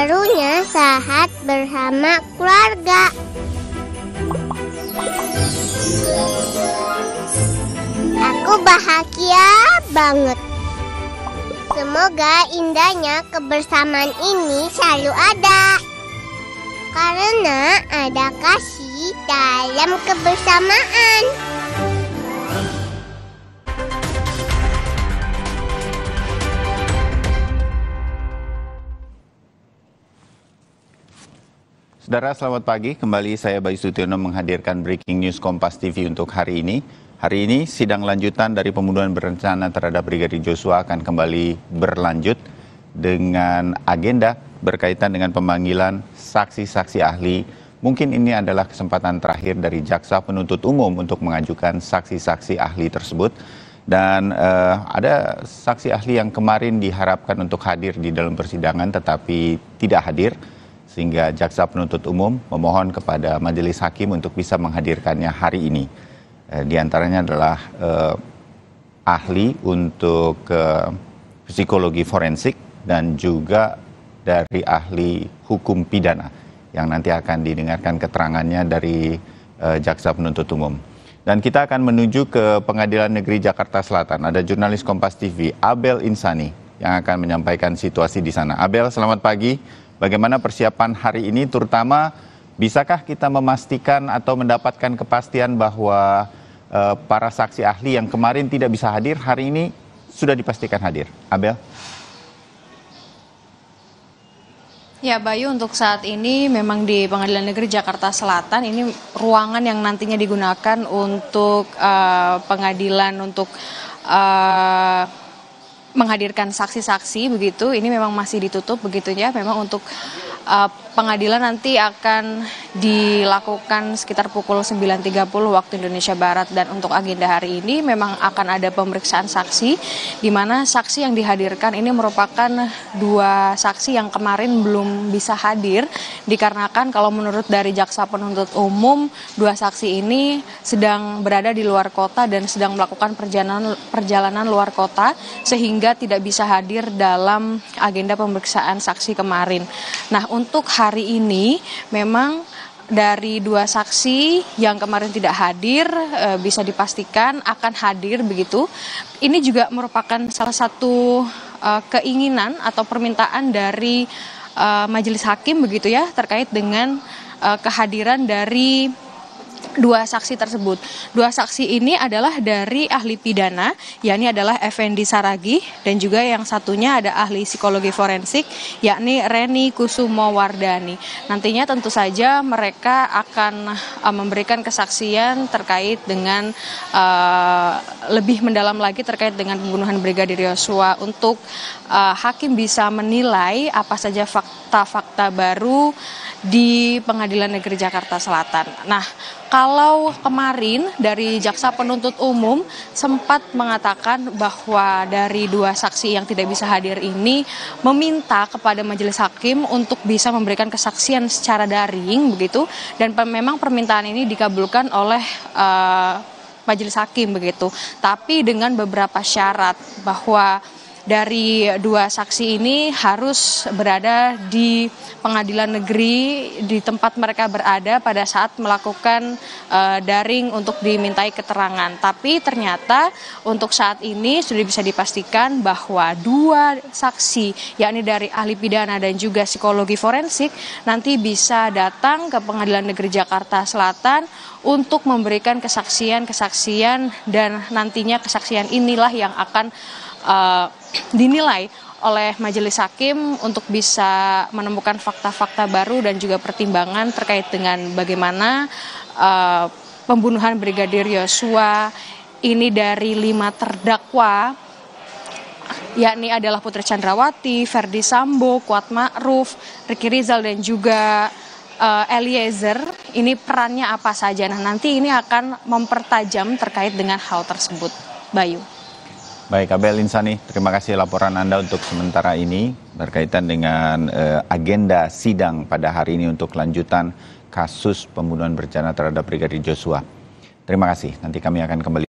serunya saat bersama keluarga. Aku bahagia banget. Semoga indahnya kebersamaan ini selalu ada. Karena ada kasih dalam kebersamaan. Saudara, selamat pagi. Kembali saya Bayu Sutiono menghadirkan Breaking News Kompas TV untuk hari ini. Hari ini sidang lanjutan dari pembunuhan berencana terhadap Brigadir Joshua akan kembali berlanjut dengan agenda berkaitan dengan pemanggilan saksi-saksi ahli. Mungkin ini adalah kesempatan terakhir dari jaksa penuntut umum untuk mengajukan saksi-saksi ahli tersebut. Dan ada saksi ahli yang kemarin diharapkan untuk hadir di dalam persidangan tetapi tidak hadir. Sehingga jaksa penuntut umum memohon kepada majelis hakim untuk bisa menghadirkannya hari ini. Di antaranya adalah ahli untuk psikologi forensik dan juga dari ahli hukum pidana yang nanti akan didengarkan keterangannya dari jaksa penuntut umum. Dan kita akan menuju ke Pengadilan Negeri Jakarta Selatan. Ada jurnalis Kompas TV, Abel Insani, yang akan menyampaikan situasi di sana. Abel, selamat pagi. Bagaimana persiapan hari ini, terutama bisakah kita memastikan atau mendapatkan kepastian bahwa para saksi ahli yang kemarin tidak bisa hadir, hari ini sudah dipastikan hadir? Abel? Ya, Bayu, untuk saat ini memang di Pengadilan Negeri Jakarta Selatan ini ruangan yang nantinya digunakan untuk pengadilan untuk menghadirkan saksi-saksi begitu, ini memang masih ditutup begitu ya. Memang untuk pengadilan nanti akan dilakukan sekitar pukul 9.30 waktu Indonesia Barat. Dan untuk agenda hari ini memang akan ada pemeriksaan saksi, di mana saksi yang dihadirkan ini merupakan dua saksi yang kemarin belum bisa hadir, dikarenakan kalau menurut dari jaksa penuntut umum, dua saksi ini sedang berada di luar kota dan sedang melakukan perjalanan luar kota, sehingga tidak bisa hadir dalam agenda pemeriksaan saksi kemarin. Nah, untuk hari ini memang dari dua saksi yang kemarin tidak hadir bisa dipastikan akan hadir begitu. Ini juga merupakan salah satu keinginan atau permintaan dari majelis hakim begitu ya, terkait dengan kehadiran dari dua saksi tersebut. Dua saksi ini adalah dari ahli pidana, yakni adalah Effendi Saragih, dan juga yang satunya ada ahli psikologi forensik, yakni Reni Kusumo Wardani. Nantinya tentu saja mereka akan memberikan kesaksian terkait dengan lebih mendalam lagi terkait dengan pembunuhan Brigadir Joshua, untuk hakim bisa menilai apa saja fakta-fakta baru di Pengadilan Negeri Jakarta Selatan. Nah, kalau kemarin dari jaksa penuntut umum sempat mengatakan bahwa dari dua saksi yang tidak bisa hadir ini meminta kepada majelis hakim untuk bisa memberikan kesaksian secara daring begitu, dan memang permintaan ini dikabulkan oleh majelis hakim begitu, tapi dengan beberapa syarat bahwa dari dua saksi ini harus berada di pengadilan negeri di tempat mereka berada pada saat melakukan daring untuk dimintai keterangan. Tapi ternyata untuk saat ini sudah bisa dipastikan bahwa dua saksi, yakni dari ahli pidana dan juga psikologi forensik, nanti bisa datang ke Pengadilan Negeri Jakarta Selatan untuk memberikan kesaksian-kesaksian, dan nantinya kesaksian inilah yang akan dinilai oleh majelis hakim untuk bisa menemukan fakta-fakta baru dan juga pertimbangan terkait dengan bagaimana pembunuhan Brigadir Joshua ini dari 5 terdakwa, yakni adalah Putri Chandrawati, Ferdy Sambo, Kuat Ma'ruf, Ricky Rizal dan juga Eliezer, ini perannya apa saja. Nah, nanti ini akan mempertajam terkait dengan hal tersebut, Bayu. Baik, Abel Insani, terima kasih laporan Anda untuk sementara ini berkaitan dengan agenda sidang pada hari ini untuk lanjutan kasus pembunuhan berencana terhadap Brigadir Joshua. Terima kasih, nanti kami akan kembali.